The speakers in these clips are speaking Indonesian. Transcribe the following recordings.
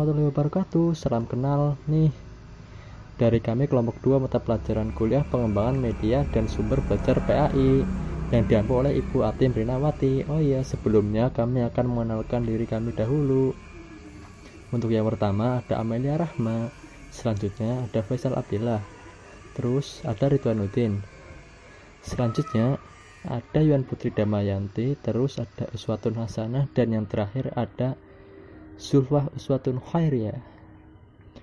warahmatullahi wabarakatuh. Salam kenal nih dari kami kelompok 2 mata pelajaran kuliah pengembangan media dan sumber belajar PAI yang diampu oleh Ibu Atim Rinawati. Oh iya, sebelumnya kami akan mengenalkan diri kami dahulu. Untuk yang pertama ada Amelia Rahma, selanjutnya ada Faisal Abdillah, terus ada Ridwanuddin, selanjutnya ada Yuan Putri Damayanti, terus ada Uswatun Hasanah, dan yang terakhir ada Zulfah Uswatun Khairiyah.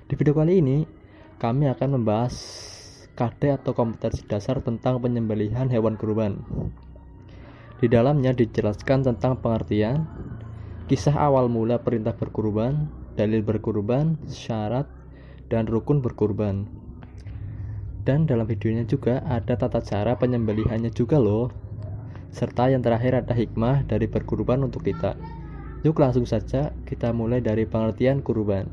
Di video kali ini kami akan membahas KD atau kompetensi dasar tentang penyembelihan hewan kurban. Di dalamnya dijelaskan tentang pengertian, kisah awal mula perintah berkurban, dalil berkurban, syarat, dan rukun berkurban. Dan dalam videonya juga ada tata cara penyembelihannya juga loh. Serta yang terakhir ada hikmah dari berkurban untuk kita. Yuk langsung saja kita mulai dari pengertian kurban.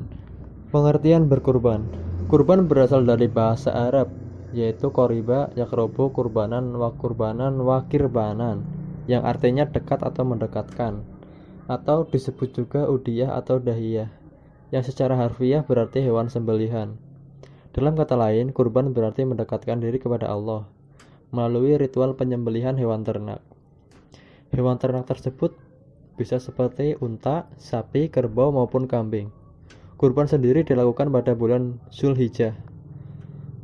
Pengertian berkurban. Kurban berasal dari bahasa Arab, yaitu koriba, yakrobo, kurbanan, wa kirbanan, yang artinya dekat atau mendekatkan, atau disebut juga udiyah atau dahiyah, yang secara harfiah berarti hewan sembelihan. Dalam kata lain, kurban berarti mendekatkan diri kepada Allah melalui ritual penyembelihan hewan ternak. Hewan ternak tersebut bisa seperti unta, sapi, kerbau, maupun kambing. Kurban sendiri dilakukan pada bulan Zulhijjah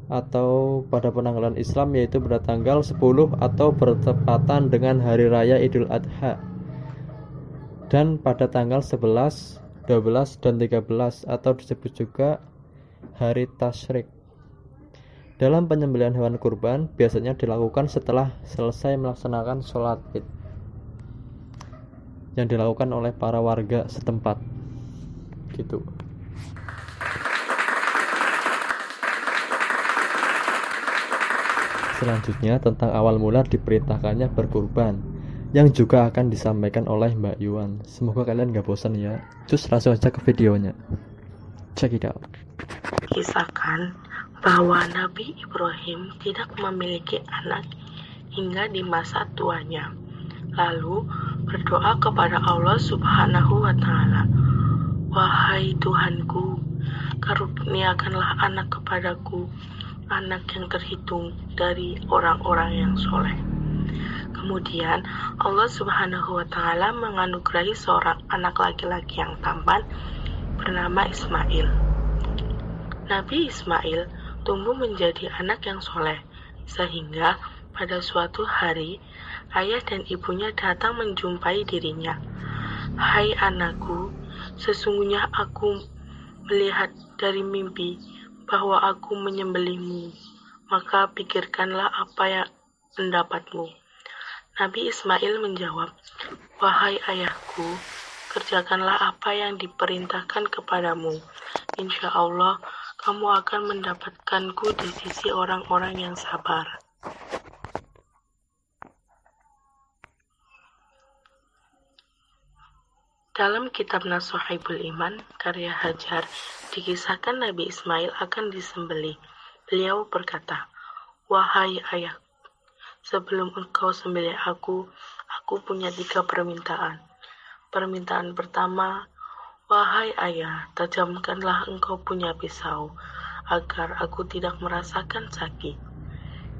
atau pada penanggalan Islam, yaitu pada tanggal 10 atau bertepatan dengan Hari Raya Idul Adha, dan pada tanggal 11, 12, dan 13 atau disebut juga Hari Tasyrik. Dalam penyembelihan hewan kurban biasanya dilakukan setelah selesai melaksanakan sholat Id yang dilakukan oleh para warga setempat gitu. Selanjutnya tentang awal mula diperintahkannya berkurban, yang juga akan disampaikan oleh Mbak Yuan. Semoga kalian gak bosan ya. Terus langsung aja ke videonya. Check it out. Kisahkan bahwa Nabi Ibrahim tidak memiliki anak hingga di masa tuanya. Lalu berdoa kepada Allah Subhanahu wa Ta'ala, "Wahai Tuhanku, karuniakanlah anak kepadaku, anak yang terhitung dari orang-orang yang soleh." Kemudian Allah Subhanahu wa Ta'ala menganugerahi seorang anak laki-laki yang tampan bernama Ismail. Nabi Ismail tumbuh menjadi anak yang soleh, sehingga pada suatu hari ayah dan ibunya datang menjumpai dirinya. "Hai anakku, sesungguhnya aku melihat dari mimpi bahwa aku menyembelihmu, maka pikirkanlah apa yang pendapatmu." Nabi Ismail menjawab, "Wahai ayahku, kerjakanlah apa yang diperintahkan kepadamu. Insya Allah, kamu akan mendapatkanku di sisi orang-orang yang sabar." Dalam kitab Nasuhaibul Iman, karya Hajar, dikisahkan Nabi Ismail akan disembelih. Beliau berkata, "Wahai ayah, sebelum engkau sembelih aku punya 3 permintaan. Permintaan pertama, wahai ayah, tajamkanlah engkau punya pisau, agar aku tidak merasakan sakit.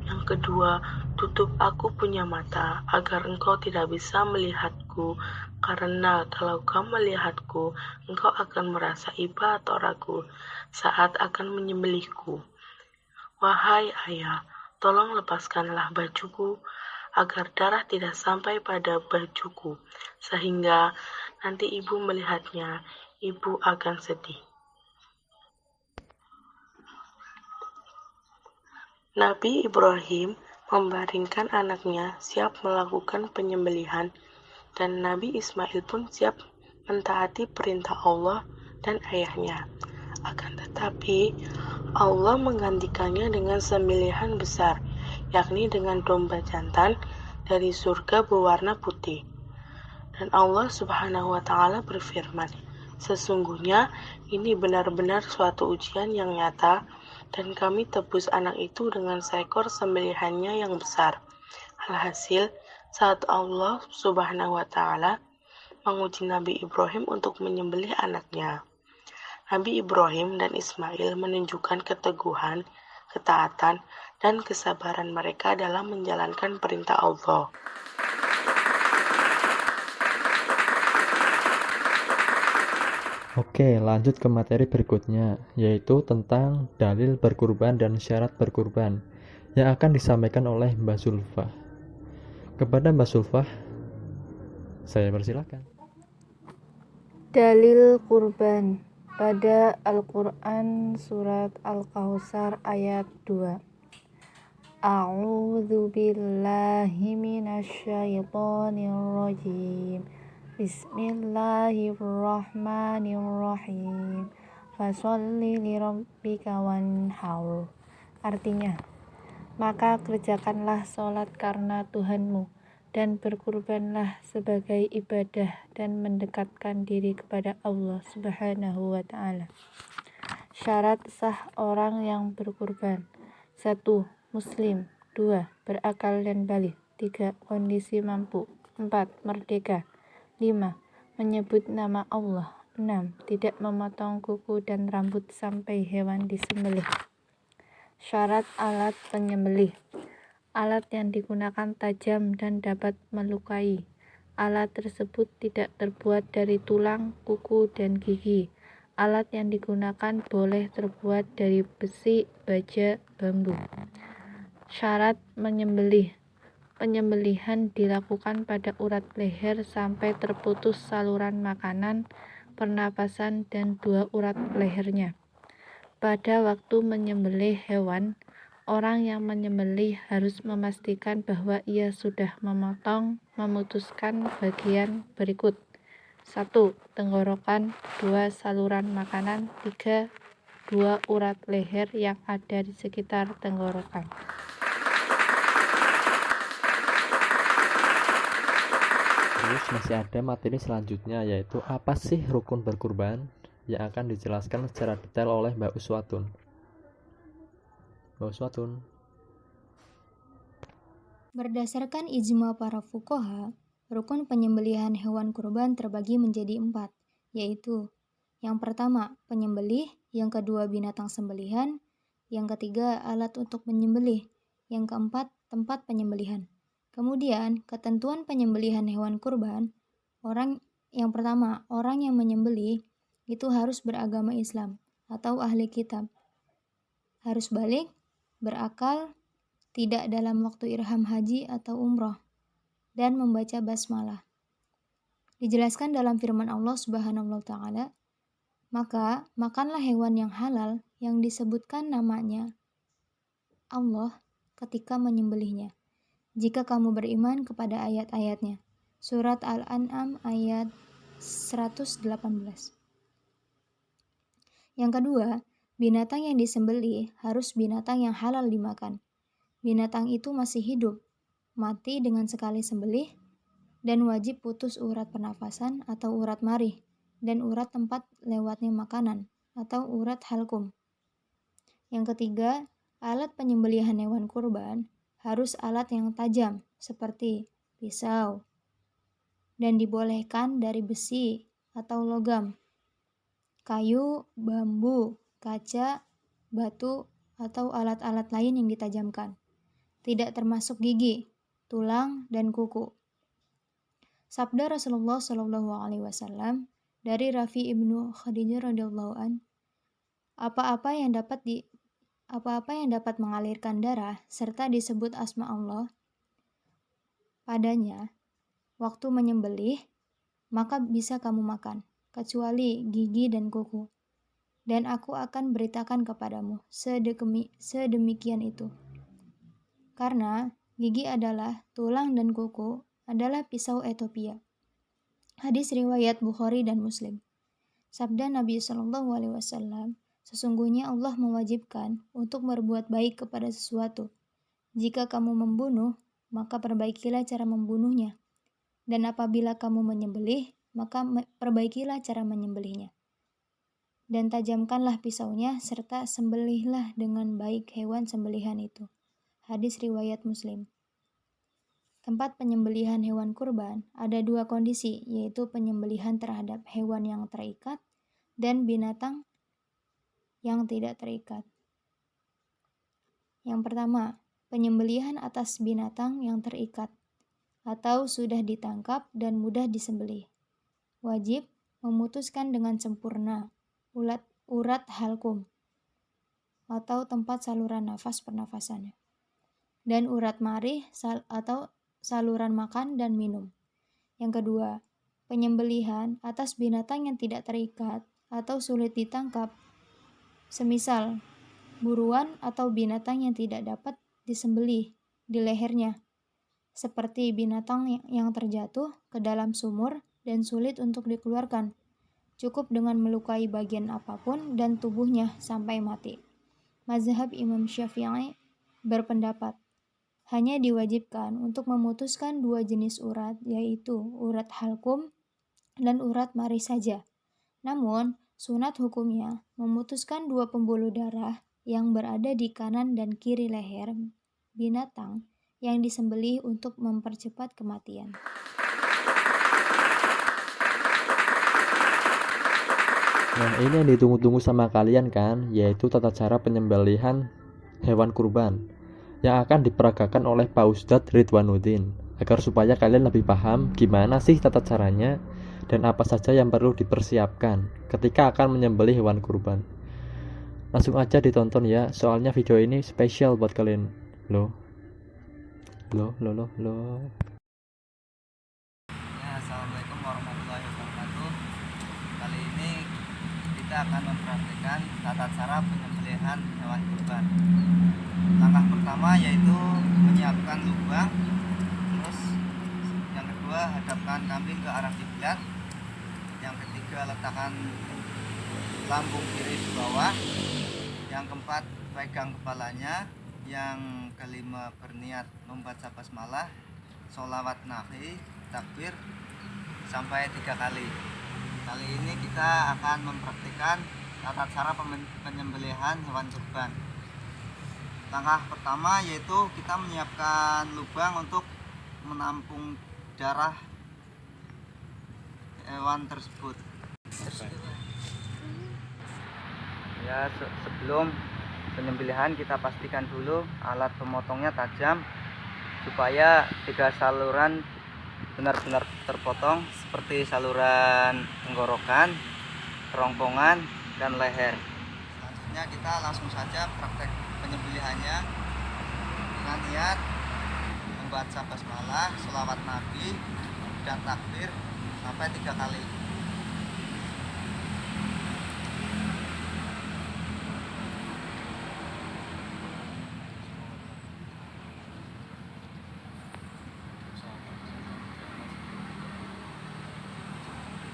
Yang kedua, tutup aku punya mata, agar engkau tidak bisa melihatku, karena kalau kau melihatku, engkau akan merasa iba atau ragu saat akan menyembelihku. Wahai ayah, tolong lepaskanlah bajuku, agar darah tidak sampai pada bajuku, sehingga nanti ibu melihatnya, ibu akan sedih." Nabi Ibrahim membaringkan anaknya siap melakukan penyembelihan, dan Nabi Ismail pun siap mentaati perintah Allah dan ayahnya. Akan tetapi, Allah menggantikannya dengan sembelihan besar, yakni dengan domba jantan dari surga berwarna putih. Dan Allah Subhanahu wa Ta'ala berfirman, "Sesungguhnya ini benar-benar suatu ujian yang nyata, dan kami tebus anak itu dengan seekor sembelihannya yang besar." Alhasil, saat Allah Subhanahu wa Ta'ala menguji Nabi Ibrahim untuk menyembelih anaknya, Nabi Ibrahim dan Ismail menunjukkan keteguhan, ketaatan, dan kesabaran mereka dalam menjalankan perintah Allah. Oke, lanjut ke materi berikutnya, yaitu tentang dalil berkurban dan syarat berkurban yang akan disampaikan oleh Mbak Zulfah. Kepada Mbak Zulfah, saya persilakan. Dalil kurban pada Al-Quran Surat Al-Kautsar ayat 2. A'udzu billahi minasyaitonir rajim. Bismillahirrahmanirrahim. Fasholli lirabbika wanhar. Artinya, maka kerjakanlah sholat karena Tuhanmu dan berkurbanlah sebagai ibadah dan mendekatkan diri kepada Allah Subhanahu wa ta'ala. Syarat sah orang yang berkurban: 1. Muslim. 2. Berakal dan baligh. 3. Kondisi mampu. 4. Merdeka. 5. Menyebut nama Allah. 6. Tidak memotong kuku dan rambut sampai hewan disembelih. Syarat alat penyembelih: alat yang digunakan tajam dan dapat melukai. Alat tersebut tidak terbuat dari tulang, kuku, dan gigi. Alat yang digunakan boleh terbuat dari besi, baja, bambu. Syarat menyembelih: penyembelihan dilakukan pada urat leher sampai terputus saluran makanan, pernapasan, dan 2 urat lehernya. Pada waktu menyembelih hewan, orang yang menyembelih harus memastikan bahwa ia sudah memutuskan bagian berikut: 1. Tenggorokan. 2. Saluran makanan. 3. 2 urat leher yang ada di sekitar tenggorokan. Terus masih ada materi selanjutnya, yaitu apa sih rukun berkurban, yang akan dijelaskan secara detail oleh Mbak Uswatun. Mbak Uswatun. Berdasarkan ijma para fuqaha, rukun penyembelihan hewan kurban terbagi menjadi 4, yaitu yang pertama, penyembelih, yang kedua, binatang sembelihan, yang ketiga, alat untuk menyembelih, yang keempat, tempat penyembelihan. Kemudian, ketentuan penyembelihan hewan kurban, yang pertama, orang yang menyembelih itu harus beragama Islam atau ahli kitab, harus baligh, berakal, tidak dalam waktu ihram haji atau umroh, dan membaca basmalah. Dijelaskan dalam firman Allah Subhanahu wa ta'ala, maka makanlah hewan yang halal yang disebutkan namanya Allah ketika menyembelihnya, jika kamu beriman kepada ayat-ayatnya. Surat Al-An'am ayat 118. Yang kedua, binatang yang disembelih harus binatang yang halal dimakan. Binatang itu masih hidup, mati dengan sekali sembelih, dan wajib putus urat pernafasan atau urat marih, dan urat tempat lewatnya makanan atau urat halkum. Yang ketiga, alat penyembelihan hewan kurban harus alat yang tajam seperti pisau, dan dibolehkan dari besi atau logam, kayu, bambu, kaca, batu, atau alat-alat lain yang ditajamkan. Tidak termasuk gigi, tulang, dan kuku. Sabda Rasulullah SAW dari Rafi ibnu Khadijah radhiyallahu an, apa-apa yang dapat mengalirkan darah serta disebut asma Allah padanya waktu menyembelih, maka bisa kamu makan, kecuali gigi dan kuku. Dan aku akan beritakan kepadamu sedemikian itu. Karena gigi adalah tulang dan kuku adalah pisau Ethiopia. Hadis riwayat Bukhari dan Muslim. Sabda Nabi SAW, sesungguhnya Allah mewajibkan untuk berbuat baik kepada sesuatu. Jika kamu membunuh, maka perbaikilah cara membunuhnya. Dan apabila kamu menyembelih, maka perbaikilah cara menyembelihnya. Dan tajamkanlah pisaunya, serta sembelihlah dengan baik hewan sembelihan itu. Hadis riwayat Muslim. Tempat penyembelihan hewan kurban ada 2 kondisi, yaitu penyembelihan terhadap hewan yang terikat dan binatang yang tidak terikat. Yang pertama, penyembelihan atas binatang yang terikat atau sudah ditangkap dan mudah disembelih. Wajib memutuskan dengan sempurna urat halkum atau tempat saluran nafas pernafasannya, dan urat marih atau saluran makan dan minum. Yang kedua, penyembelihan atas binatang yang tidak terikat atau sulit ditangkap, semisal buruan atau binatang yang tidak dapat disembelih di lehernya, seperti binatang yang terjatuh ke dalam sumur dan sulit untuk dikeluarkan. Cukup dengan melukai bagian apapun dan tubuhnya sampai mati. Mazhab Imam Syafi'i berpendapat hanya diwajibkan untuk memutuskan dua jenis urat, yaitu urat halkum dan urat marih saja. Namun, sunat hukumnya memutuskan dua pembuluh darah yang berada di kanan dan kiri leher binatang yang disembelih untuk mempercepat kematian. Nah, ini yang ditunggu-tunggu sama kalian kan, yaitu tata cara penyembelihan hewan kurban yang akan diperagakan oleh Pak Ustadz Ridwanuddin, agar supaya kalian lebih paham gimana sih tata caranya dan apa saja yang perlu dipersiapkan ketika akan menyembelih hewan kurban. Langsung aja ditonton ya, soalnya video ini spesial buat kalian. Loh. Ya, Assalamualaikum warahmatullahi wabarakatuh. Kali ini kita akan mempraktikkan tata cara penyembelihan hewan kurban. Langkah pertama yaitu menyiapkan lubang. Terus yang kedua, hadapkan kambing ke arah kiblat. Yang ketiga, letakkan lambung kiri di bawah. Yang keempat, pegang kepalanya. Yang kelima, berniat membaca basmalah, sholawat nahi, takbir sampai 3 kali. Kali ini kita akan mempraktikkan tata cara penyembelihan hewan kurban. Langkah pertama yaitu kita menyiapkan lubang untuk menampung darah hewan tersebut. Ya, sebelum penyembelihan kita pastikan dulu alat pemotongnya tajam supaya 3 saluran benar-benar terpotong, seperti saluran tenggorokan, kerongkongan, dan leher. Selanjutnya kita langsung saja praktek penyembelihannya dengan niat membaca basmalah, sholawat nabi, dan takbir sampai 3 kali.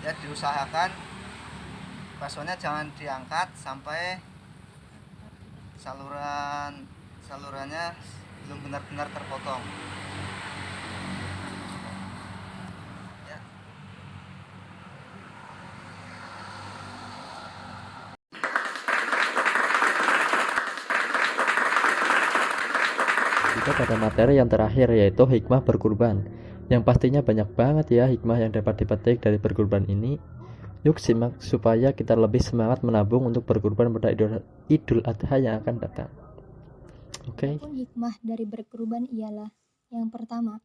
Ya, diusahakan baksonya jangan diangkat sampai salurannya belum benar-benar terpotong. Ya. Kita pada materi yang terakhir, yaitu hikmah berkurban, yang pastinya banyak banget ya hikmah yang dapat dipetik dari berkurban ini. Yuk simak supaya kita lebih semangat menabung untuk berkurban pada Idul Adha yang akan datang. Oke. Hikmah dari berkurban ialah yang pertama,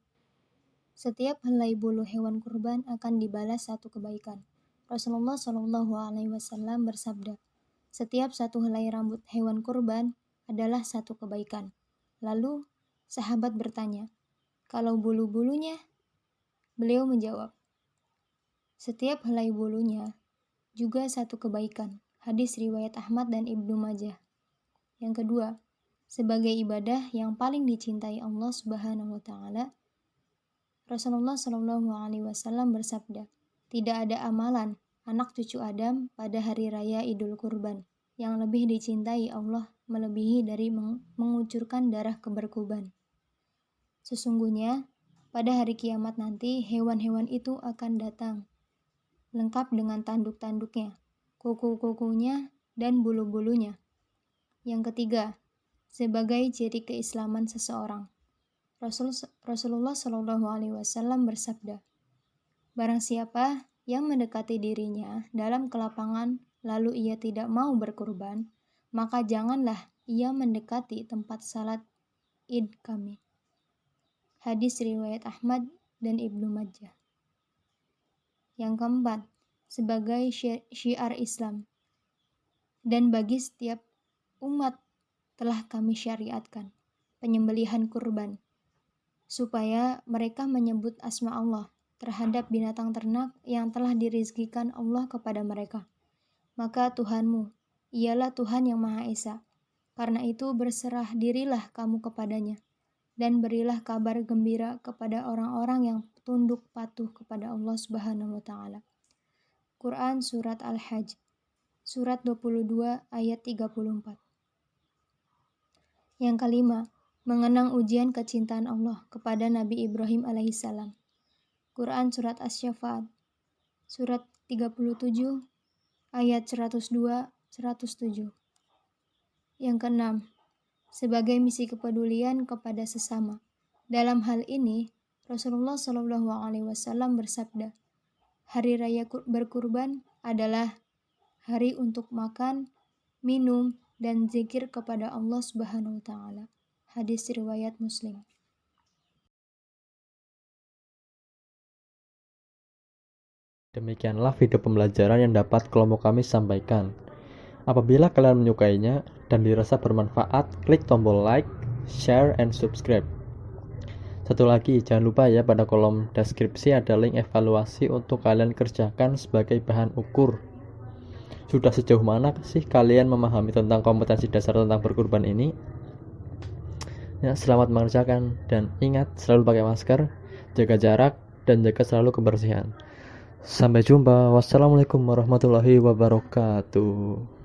setiap helai bulu hewan kurban akan dibalas satu kebaikan. Rasulullah Shallallahu Alaihi Wasallam bersabda, setiap satu helai rambut hewan kurban adalah satu kebaikan. Lalu sahabat bertanya, kalau bulu-bulunya? Beliau menjawab, setiap helai bulunya juga satu kebaikan. Hadis riwayat Ahmad dan Ibnu Majah. Yang kedua, sebagai ibadah yang paling dicintai Allah Subhanahu wa taala, Rasulullah Shallallahu alaihi wasallam bersabda, tidak ada amalan anak cucu Adam pada hari raya Idul Kurban yang lebih dicintai Allah melebihi dari mengucurkan darah keberkurban. Sesungguhnya pada hari kiamat nanti hewan-hewan itu akan datang lengkap dengan tanduk-tanduknya, kuku-kukunya, dan bulu-bulunya. Yang ketiga, sebagai ciri keislaman seseorang, Rasulullah Shallallahu Alaihi Wasallam bersabda, barang siapa yang mendekati dirinya dalam kelapangan lalu ia tidak mau berkurban, maka janganlah ia mendekati tempat salat id kami. Hadis riwayat Ahmad dan Ibnu Majah. Yang keempat, sebagai syiar Islam dan bagi setiap umat telah kami syariatkan penyembelihan kurban supaya mereka menyebut asma Allah terhadap binatang ternak yang telah dirizkikan Allah kepada mereka. Maka Tuhanmu ialah Tuhan yang Maha Esa. Karena itu berserah dirilah kamu kepadanya dan berilah kabar gembira kepada orang-orang yang tunduk patuh kepada Allah Subhanahu wa taala. Quran surat Al-Hajj surat 22 ayat 34. Yang kelima, mengenang ujian kecintaan Allah kepada Nabi Ibrahim alaihissalam. Quran surat Asy-Syafat surat 37 ayat 102-107. Yang keenam, sebagai misi kepedulian kepada sesama. Dalam hal ini, Rasulullah SAW bersabda, hari raya berkurban adalah hari untuk makan, minum, dan zikir kepada Allah Subhanahu wa taala. Hadis riwayat Muslim. Demikianlah video pembelajaran yang dapat kelompok kami sampaikan. Apabila kalian menyukainya dan dirasa bermanfaat, klik tombol like, share, and subscribe. Satu lagi, jangan lupa ya, pada kolom deskripsi ada link evaluasi untuk kalian kerjakan sebagai bahan ukur. Sudah sejauh mana sih kalian memahami tentang kompetensi dasar tentang berkurban ini? Ya, selamat mengerjakan dan ingat selalu pakai masker, jaga jarak, dan jaga selalu kebersihan. Sampai jumpa. Wassalamualaikum warahmatullahi wabarakatuh.